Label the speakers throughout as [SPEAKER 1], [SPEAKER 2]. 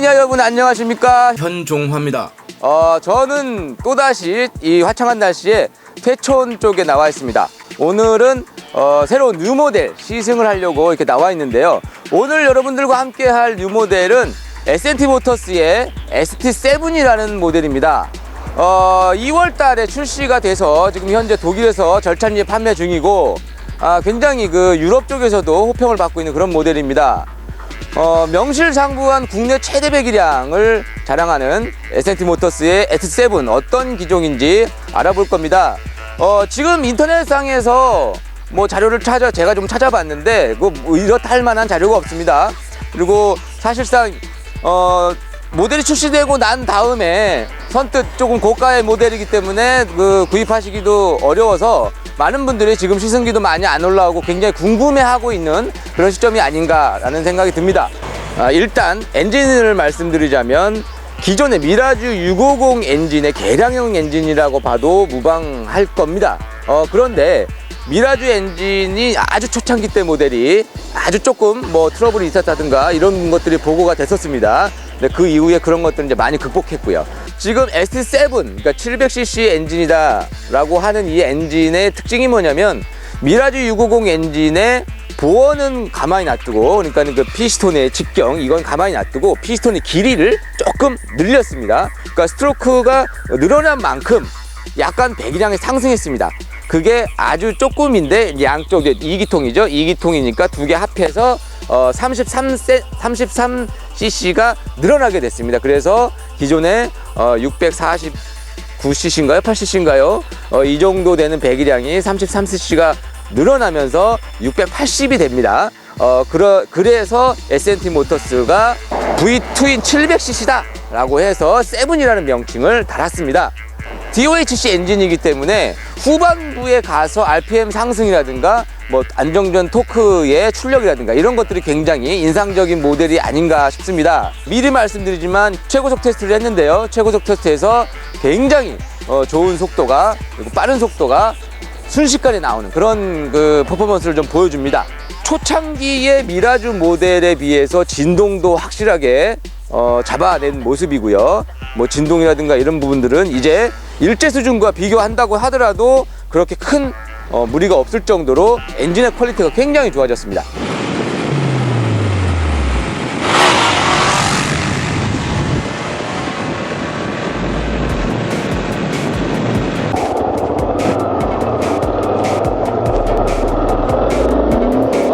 [SPEAKER 1] 매니아 여러분 안녕하십니까?
[SPEAKER 2] 현종화입니다.
[SPEAKER 1] 저는 또다시 이 화창한 날씨에 퇴촌 쪽에 나와 있습니다. 오늘은 새로운 뉴 모델 시승을 하려고 이렇게 나와 있는데요. 오늘 여러분들과 함께 할 뉴 모델은 S&T 모터스의 ST7이라는 모델입니다. 2월 달에 출시가 돼서 지금 현재 독일에서 절찬리에 판매 중이고, 굉장히 그 유럽 쪽에서도 호평을 받고 있는 그런 모델입니다. 명실상부한 국내 최대 배기량을 자랑하는 S&T 모터스의 S7 어떤 기종인지 알아볼 겁니다. 지금 인터넷상에서 뭐 자료를 제가 좀 찾아봤는데 이렇다 할 만한 자료가 없습니다. 그리고 사실상 모델이 출시되고 난 다음에 선뜻 조금 고가의 모델이기 때문에 구입하시기도 어려워서 많은 분들이 지금 시승기도 많이 안 올라오고 굉장히 궁금해하고 있는 그런 시점이 아닌가라는 생각이 듭니다. 일단 엔진을 말씀드리자면 기존의 미라주 650 엔진의 개량형 엔진이라고 봐도 무방할 겁니다. 그런데 미라주 엔진이 아주 초창기 때 모델이 아주 조금 트러블이 있었다든가 이런 것들이 보고가 됐었습니다. 근데 그 이후에 그런 것들은 이제 많이 극복했고요. 지금 S7, 그러니까 700cc 엔진이다 라고 하는 이 엔진의 특징이 뭐냐면 미라주 650 엔진의 보어는 가만히 놔두고, 그러니까 그 피스톤의 직경 이건 가만히 놔두고 피스톤의 길이를 조금 늘렸습니다. 그러니까 스트로크가 늘어난 만큼 약간 배기량이 상승했습니다. 그게 아주 조금인데 양쪽에 2기통이죠. 2기통이니까 두 개 합해서 33cc가 늘어나게 됐습니다. 그래서 기존에 649cc인가요? 8cc인가요? 이 정도 되는 배기량이 33cc가 늘어나면서 680이 됩니다. 그래서 S&T 모터스가 V2인 700cc다 라고 해서 7이라는 명칭을 달았습니다. DOHC 엔진이기 때문에 후반부에 가서 RPM 상승이라든가 안정전 토크의 출력이라든가 이런 것들이 굉장히 인상적인 모델이 아닌가 싶습니다. 미리 말씀드리지만 최고속 테스트를 했는데요. 최고속 테스트에서 굉장히 좋은 속도가, 그리고 빠른 속도가 순식간에 나오는 그런 퍼포먼스를 좀 보여줍니다. 초창기의 미라주 모델에 비해서 진동도 확실하게 잡아낸 모습이고요. 진동이라든가 이런 부분들은 이제 일제 수준과 비교한다고 하더라도 그렇게 큰 무리가 없을 정도로 엔진의 퀄리티가 굉장히 좋아졌습니다.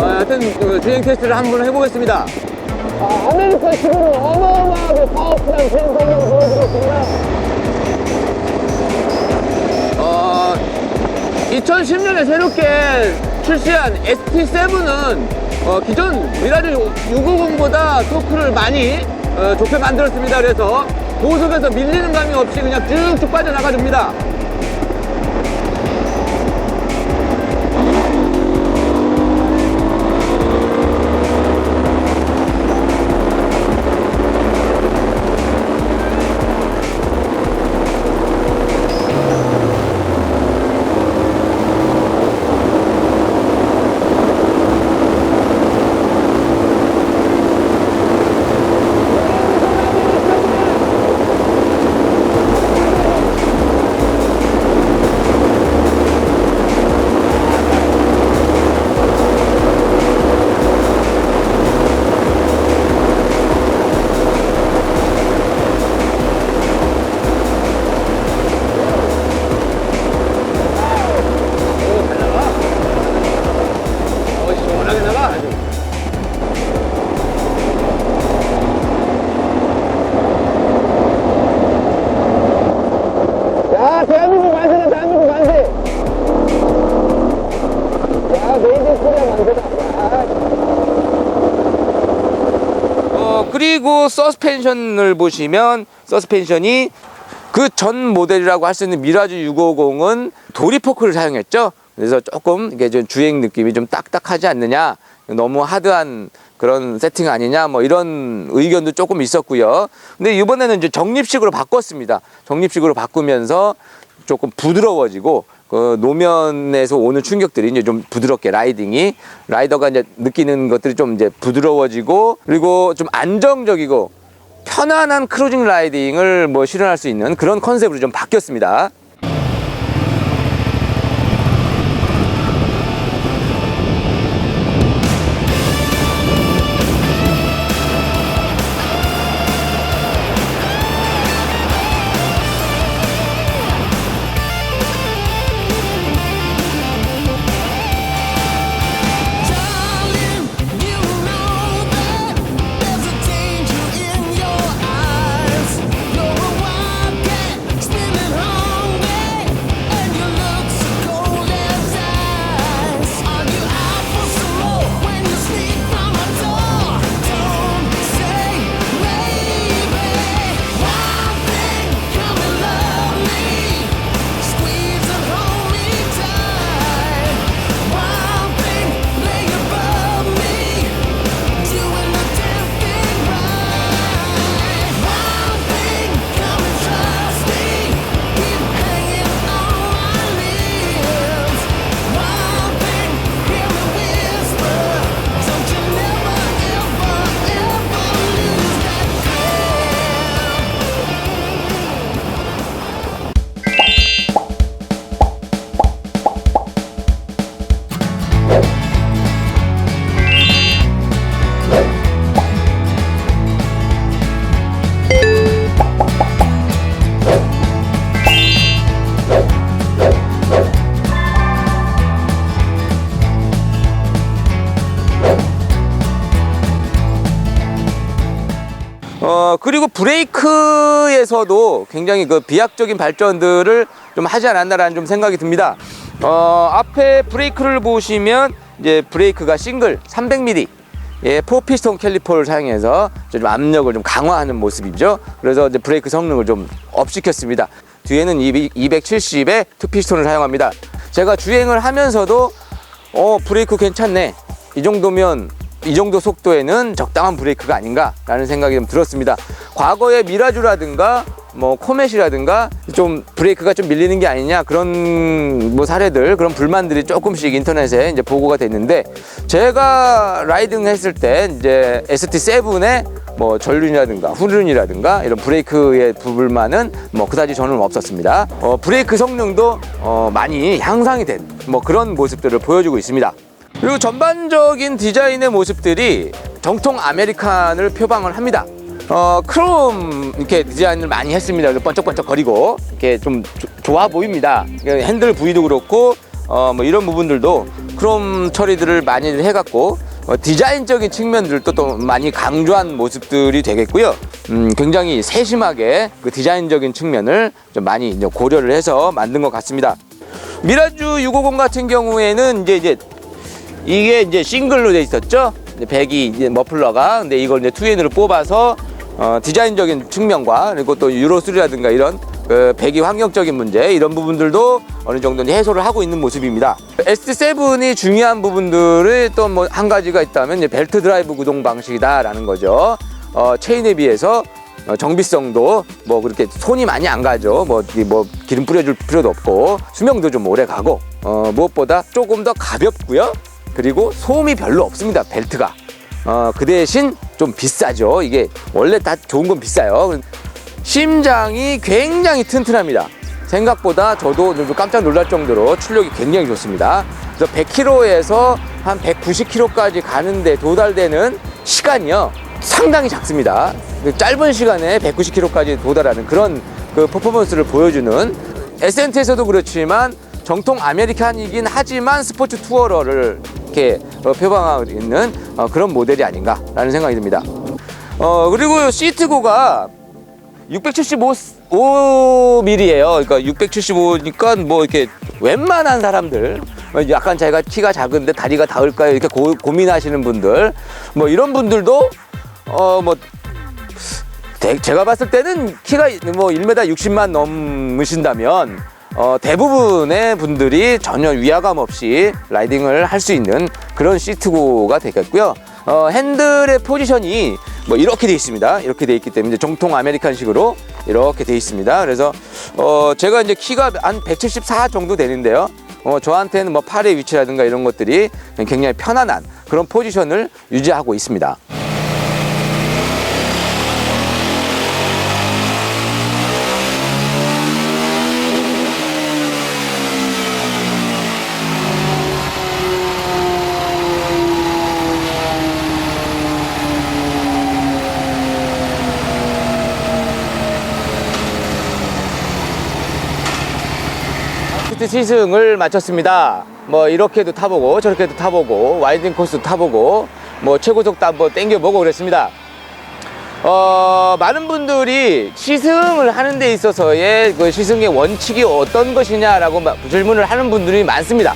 [SPEAKER 1] 하여튼 주행 테스트를 한번 해보겠습니다. 아메리카식으로 어마어마하게 파워풀한 주행 성능을 보여드렸습니다. 2010년에 새롭게 출시한 ST7은 기존 미라주 650보다 토크를 많이 좋게 만들었습니다. 그래서 고속에서 밀리는 감이 없이 그냥 쭉쭉 빠져나가 줍니다. 대한민국 만세다, 대한민국 만세! 야, 메이드 인 코리아 만세다. 그리고 서스펜션을 보시면 서스펜션이 그 전 모델이라고 할 수 있는 미라주 650은 도리포크를 사용했죠. 그래서 조금 이게 좀 주행 느낌이 좀 딱딱하지 않느냐, 너무 하드한 그런 세팅 아니냐, 이런 의견도 조금 있었고요. 근데 이번에는 이제 정립식으로 바꿨습니다. 정립식으로 바꾸면서 조금 부드러워지고 노면에서 오는 충격들이 이제 좀 부드럽게 라이더가 이제 느끼는 것들이 좀 이제 부드러워지고, 그리고 좀 안정적이고 편안한 크루징 라이딩을 뭐 실현할 수 있는 그런 컨셉으로 좀 바뀌었습니다. 그리고 브레이크에서도 굉장히 그 비약적인 발전들을 좀 하지 않았나라는 좀 생각이 듭니다. 앞에 브레이크를 보시면 이제 브레이크가 싱글 300mm 예, 4피스톤 캘리퍼를 사용해서 좀 압력을 좀 강화하는 모습이죠. 그래서 이제 브레이크 성능을 좀 업시켰습니다. 뒤에는 270의 2피스톤을 사용합니다. 제가 주행을 하면서도 브레이크 괜찮네. 이 정도면 이 정도 속도에는 적당한 브레이크가 아닌가라는 생각이 좀 들었습니다. 과거에 미라주라든가 뭐 코멧이라든가 좀 브레이크가 좀 밀리는 게 아니냐 그런 뭐 사례들 그런 불만들이 조금씩 인터넷에 이제 보고가 됐는데 제가 라이딩 했을 때 이제 ST7의 뭐 전륜이라든가 후륜이라든가 이런 브레이크의 불만은 뭐 그다지 저는 없었습니다. 브레이크 성능도 많이 향상이 된 뭐 그런 모습들을 보여주고 있습니다. 그리고 전반적인 디자인의 모습들이 정통 아메리칸을 표방을 합니다. 크롬 이렇게 디자인을 많이 했습니다. 번쩍번쩍 거리고 이렇게 좀 좋아 보입니다. 핸들 부위도 그렇고 뭐 이런 부분들도 크롬 처리들을 많이 해갖고 디자인적인 측면들도 또 많이 강조한 모습들이 되겠고요. 굉장히 세심하게 그 디자인적인 측면을 좀 많이 이제 고려를 해서 만든 것 같습니다. 미라주 650 같은 경우에는 이게 이제 싱글로 돼 있었죠. 배기 이제 머플러가 근데 이걸 이제 투인으로 뽑아서 디자인적인 측면과 그리고 또 유로3라든가 이런 그 배기 환경적인 문제 이런 부분들도 어느 정도 해소를 하고 있는 모습입니다. ST7이 중요한 부분들이 또 뭐 한 가지가 있다면 이제 벨트 드라이브 구동 방식이다라는 거죠. 체인에 비해서 정비성도 뭐 그렇게 손이 많이 안 가죠. 뭐 기름 뿌려줄 필요도 없고 수명도 좀 오래 가고 무엇보다 조금 더 가볍고요. 그리고 소음이 별로 없습니다. 벨트가 그 대신 좀 비싸죠. 이게 원래 다 좋은 건 비싸요. 심장이 굉장히 튼튼합니다. 생각보다 저도 좀 깜짝 놀랄 정도로 출력이 굉장히 좋습니다. 그래서 100km에서 한 190km까지 가는데 도달되는 시간이요 상당히 작습니다. 짧은 시간에 190km까지 도달하는 그런 그 퍼포먼스를 보여주는 에센트에서도 그렇지만 정통 아메리칸이긴 하지만 스포츠 투어러를 이렇게 표방하고 있는 그런 모델이 아닌가라는 생각이 듭니다. 그리고 시트고가 675mm예요. 그러니까 675니까 뭐 이렇게 웬만한 사람들 약간 자기가 키가 작은데 다리가 닿을까요? 이렇게 고민하시는 분들 뭐 이런 분들도 뭐 제가 봤을 때는 키가 뭐 1m 60만 넘으신다면 대부분의 분들이 전혀 위화감 없이 라이딩을 할 수 있는 그런 시트고가 되겠고요. 핸들의 포지션이 뭐 이렇게 돼 있습니다. 이렇게 돼 있기 때문에 정통 아메리칸식으로 이렇게 돼 있습니다. 그래서 제가 이제 키가 한 174 정도 되는데요. 저한테는 뭐 팔의 위치라든가 이런 것들이 굉장히 편안한 그런 포지션을 유지하고 있습니다. ST 시승을 마쳤습니다. 뭐 이렇게도 타보고 저렇게도 타보고 와이딩 코스도 타보고 뭐 최고속도 한번 땡겨보고 그랬습니다. 많은 분들이 시승을 하는 데 있어서의 그 시승의 원칙이 어떤 것이냐라고 질문을 하는 분들이 많습니다.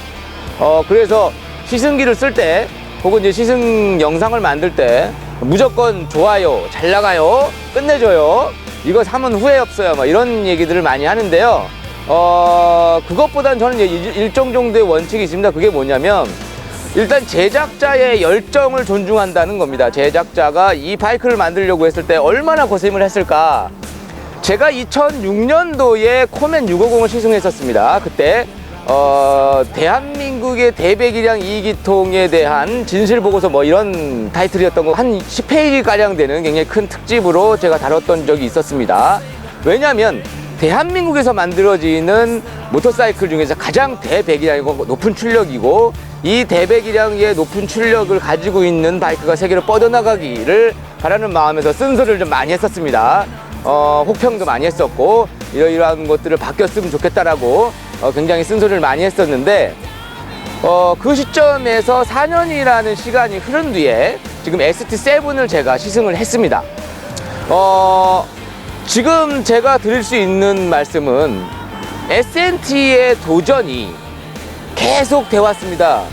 [SPEAKER 1] 그래서 시승기를 쓸 때 혹은 이제 시승 영상을 만들 때 무조건 좋아요, 잘 나가요, 끝내줘요, 이거 사면 후회 없어요, 뭐 이런 얘기들을 많이 하는데요. 그것보단 저는 일정 정도의 원칙이 있습니다. 그게 뭐냐면 일단 제작자의 열정을 존중한다는 겁니다. 제작자가 이 바이크를 만들려고 했을 때 얼마나 고생을 했을까. 제가 2006년도에 코멘 650을 시승했었습니다. 그때 대한민국의 대배기량 2기통에 대한 진실보고서 뭐 이런 타이틀이었던 거 한 10페이지가량 되는 굉장히 큰 특집으로 제가 다뤘던 적이 있었습니다. 왜냐하면 대한민국에서 만들어지는 모터사이클 중에서 가장 대배기량이고 높은 출력이고 이 대배기량의 높은 출력을 가지고 있는 바이크가 세계로 뻗어나가기를 바라는 마음에서 쓴소리를 좀 많이 했었습니다. 혹평도 많이 했었고 이러이러한 것들을 바뀌었으면 좋겠다라고 굉장히 쓴소리를 많이 했었는데 그 시점에서 4년이라는 시간이 흐른 뒤에 지금 ST7을 제가 시승을 했습니다. 지금 제가 드릴 수 있는 말씀은 SNT의 도전이 계속 돼 왔습니다.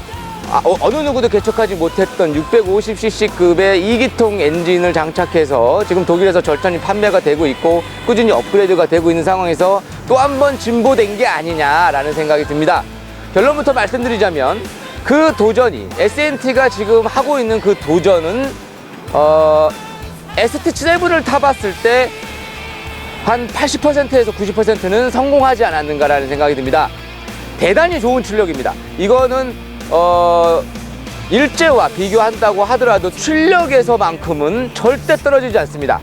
[SPEAKER 1] 어느 누구도 개척하지 못했던 650cc급의 2기통 엔진을 장착해서 지금 독일에서 절찬히 판매가 되고 있고 꾸준히 업그레이드가 되고 있는 상황에서 또 한 번 진보된 게 아니냐라는 생각이 듭니다. 결론부터 말씀드리자면 그 도전이 SNT가 지금 하고 있는 그 도전은 ST7을 타봤을 때 한 80%에서 90%는 성공하지 않았는가라는 생각이 듭니다. 대단히 좋은 출력입니다. 이거는 일제와 비교한다고 하더라도 출력에서만큼은 절대 떨어지지 않습니다.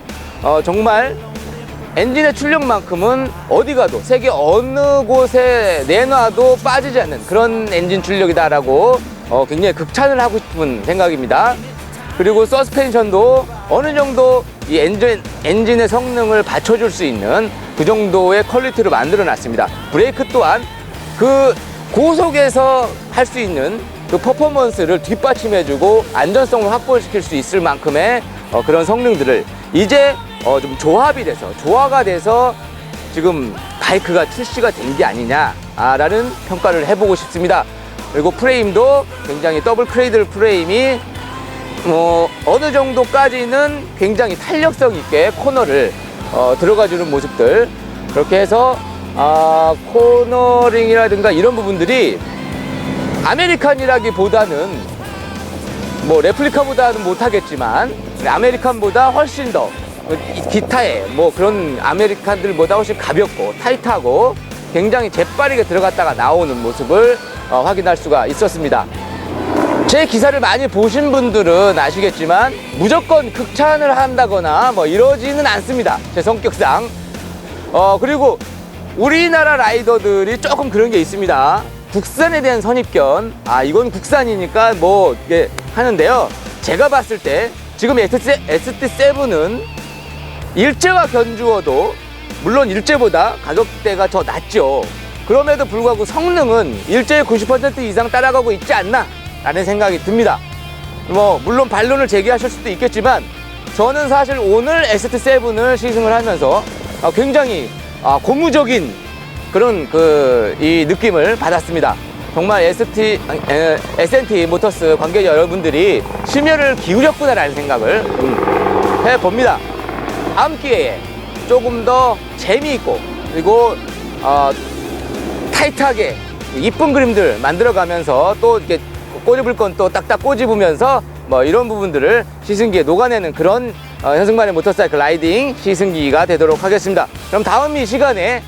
[SPEAKER 1] 정말 엔진의 출력만큼은 어디 가도 세계 어느 곳에 내놔도 빠지지 않는 그런 엔진 출력이다라고 굉장히 극찬을 하고 싶은 생각입니다. 그리고 서스펜션도 어느 정도 이 엔진의 성능을 받쳐줄 수 있는 그 정도의 퀄리티로 만들어 놨습니다. 브레이크 또한 그 고속에서 할 수 있는 그 퍼포먼스를 뒷받침해주고 안전성을 확보시킬 수 있을 만큼의 그런 성능들을 이제 좀 조합이 돼서 조화가 돼서 지금 바이크가 출시가 된 게 아니냐라는 평가를 해보고 싶습니다. 그리고 프레임도 굉장히 더블 크레이들 프레임이 어느 정도까지는 굉장히 탄력성 있게 코너를 들어가주는 모습들, 그렇게 해서 코너링이라든가 이런 부분들이 아메리칸이라기보다는 뭐 레플리카보다는 못하겠지만 아메리칸보다 훨씬 더 기타에 뭐 그런 아메리칸들보다 훨씬 가볍고 타이트하고 굉장히 재빠르게 들어갔다가 나오는 모습을 확인할 수가 있었습니다. 제 기사를 많이 보신 분들은 아시겠지만 무조건 극찬을 한다거나 뭐 이러지는 않습니다. 제 성격상. 그리고 우리나라 라이더들이 조금 그런 게 있습니다. 국산에 대한 선입견, 이건 국산이니까 뭐 이게 하는데요. 제가 봤을 때 지금 ST7은 일제와 견주어도 물론 일제보다 가격대가 더 낮죠. 그럼에도 불구하고 성능은 일제의 90% 이상 따라가고 있지 않나 라는 생각이 듭니다. 뭐 물론 반론을 제기하실 수도 있겠지만 저는 사실 오늘 ST7을 시승을 하면서 굉장히 고무적인 그런 이 느낌을 받았습니다. 정말 SNT 모터스 관계자 여러분들이 심혈을 기울였구나라는 생각을 해봅니다. 다음 기회에 조금 더 재미있고 그리고 타이트하게 이쁜 그림들 만들어가면서 또 이렇게 꼬집을 건 또 딱딱 꼬집으면서 뭐 이런 부분들을 시승기에 녹아내는 그런 현승만의 모터사이클 라이딩 시승기가 되도록 하겠습니다. 그럼 다음 이 시간에